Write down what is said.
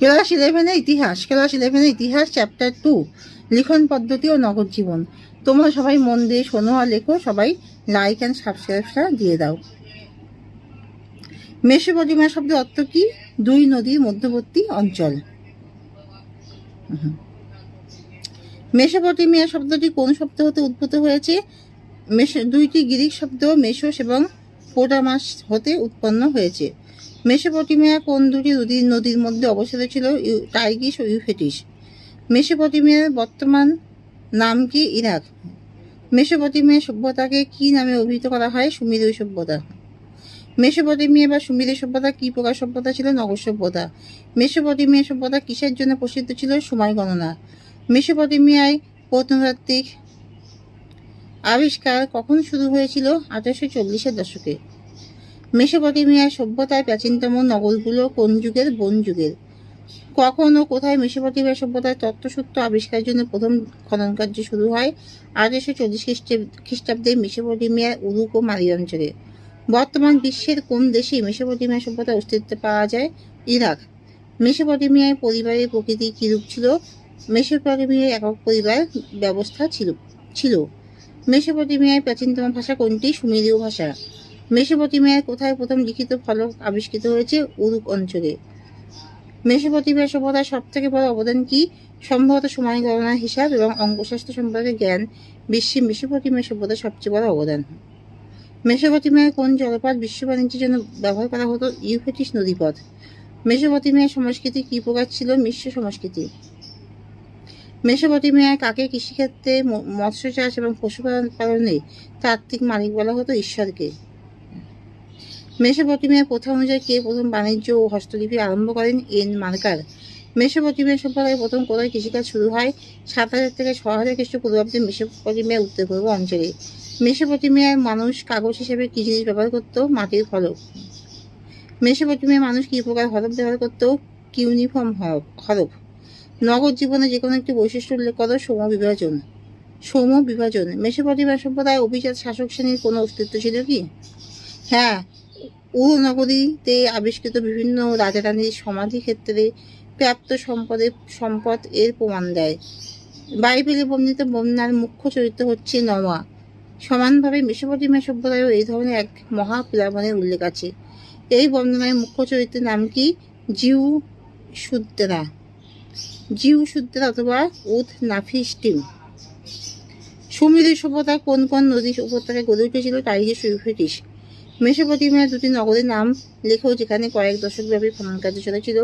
Class 11 ইতিহাস chapter 2 লিখন পদ্ধতি ও নগদ জীবন। তোমরা সবাই মন দিয়ে শোনো আর লেখো, সবাই লাইক অ্যান্ড সাবস্ক্রাইবটা দিয়ে দাও। মেসোপটেমিয়া শব্দের অর্থ কি? দুই নদীর মধ্যবর্তী অঞ্চল। মেসোপটেমিয়া শব্দটি কোন শব্দ হতে উদ্ভূত হয়েছে? দুইটি গ্রিক শব্দ মেসোস এবং পোটামাস হতে উৎপন্ন হয়েছে। মেসোপটেমিয়া কোন দুটি নদীর মধ্যে অবস্থিত ছিল? টাইগ্রিস ও ইউফ্রেটিস। মেসোপটেমিয়ার বর্তমান নাম কি? ইরাক। মেসোপটেমিয়া সভ্যতাকে কি নামে অভিহিত করা হয়? সুমেরীয় সভ্যতা। মেসোপটেমিয়া বা সুমেরীয় সভ্যতা কি প্রকার সভ্যতা ছিল? নগর সভ্যতা। মেসোপটেমিয়া সভ্যতা কিসের জন্য প্রসিদ্ধ ছিল? সময় গণনা। মেসোপটেমিয়ায় প্রত্নতাত্ত্বিক আবিষ্কার কখন শুরু হয়েছিল? 1840-এর দশকে। মেসোপটেমিয়ার সভ্যতার প্রাচীনতম নগরগুলো কোন যুগের? ব্রোঞ্জ যুগের। কখন ও কোথায় মেসোপটেমিয়া সভ্যতার তত্ত্বসূত্র আবিষ্কারের জন্য প্রথম খনন কার্য শুরু হয়? 1840 খ্রিস্টাব্দে মেসোপটেমিয়ার উরুক ও মালি অঞ্চলে। বর্তমান বিশ্বের কোন দেশে মেসোপটেমিয়া সভ্যতার অস্তিত্ব পাওয়া যায়? ইরাক। মেসোপটেমিয়ায় পরিবারের প্রকৃতি কিরূপ ছিল? মেসোপটেমিয়ায় একক পরিবার ব্যবস্থা ছিল। মেসোপটেমিয়ায় প্রাচীনতম ভাষা কোনটি? সুমেরীয় ভাষা। মেসোপটেমিয়ায় কোথায় প্রথম লিখিত ফলক আবিষ্কৃত হয়েছে? উরুক অঞ্চলে। মেসোপটেমিয়া সভ্যতার সবথেকে বড় অবদান কি? সম্ভবত সময় গণনার হিসাব এবং অঙ্কশাস্ত্র সম্পর্কে জ্ঞান বিশ্বে মেসোপটেমিয়া সভ্যতার সবচেয়ে বড় অবদান। মেসোপটেমিয়ায় কোন জলপথ বিশ্ব বাণিজ্যের জন্য ব্যবহার করা হতো? ইউফ্রেটিস নদীপথ। মেসোপটেমিয়ার সংস্কৃতি কি প্রকার ছিল? মিশ্র সংস্কৃতি। মেসোপটেমিয়ায় কাকে কৃষিক্ষেত্রে, মৎস্য চাষ এবং পশুপালনে তাত্ত্বিক মালিক বলা হতো? ঈশ্বরকে। মেসোপটেমিয়ার প্রথা অনুযায়ী কে প্রথম বাণিজ্য ও হস্তলিপি আরম্ভ করেন? N marker. মেসোপটেমিয়া সভ্যতায় প্রথম কোথায় কৃষিকাজ শুরু হয়? 7000 থেকে 6000 খ্রিস্টপূর্বাব্দে মেসোপটেমিয়ার উত্তর পূর্ব অঞ্চলে। মেসোপটেমিয়ার মানুষ কাগজ হিসেবে কি জিনিস ব্যবহার করত? মাটির ফলক। মেসোপটেমিয়ার মানুষ কি প্রকার হরফ ব্যবহার করত? কিউনিফর্ম হরফ। নগর জীবনে যে কোনো একটি বৈশিষ্ট্য উল্লেখ করো। সৌম বিভাজন। মেসোপটেমিয়া সভ্যতায় অভিজাত শাসক শ্রেণীর কোনো অস্তিত্ব ছিল কি? হ্যাঁ, নগরীতে আবিষ্কৃত বিভিন্ন রাজারানীর সমাধি ক্ষেত্রে প্রাপ্ত সম্পদ এর প্রমাণ দেয়। বাইবেলে বর্ণিত বন্যার মুখ্য চরিত্র হচ্ছে নোয়া। সমানভাবে মেসোপটেমিয়া সভ্যতায়ও এই ধরনের এক মহাপ্লাবনের উল্লেখ আছে। এই বর্ণনায় মুখ্য চরিত্রের নাম কি? জিউসুদ্রা অথবা উথ-নাফিস্টিম। সুমেরীয় সভ্যতা কোন কোন নদীর উপত্যকায় গড়ে উঠেছিল? টাইগ্রিস ও ইউফ্রেটিস। মেসোপটেমিয়ার দুটি নগরের নাম লেখো যেখানে কয়েক দশক ব্যাপী খনন কার্য চলেছিল।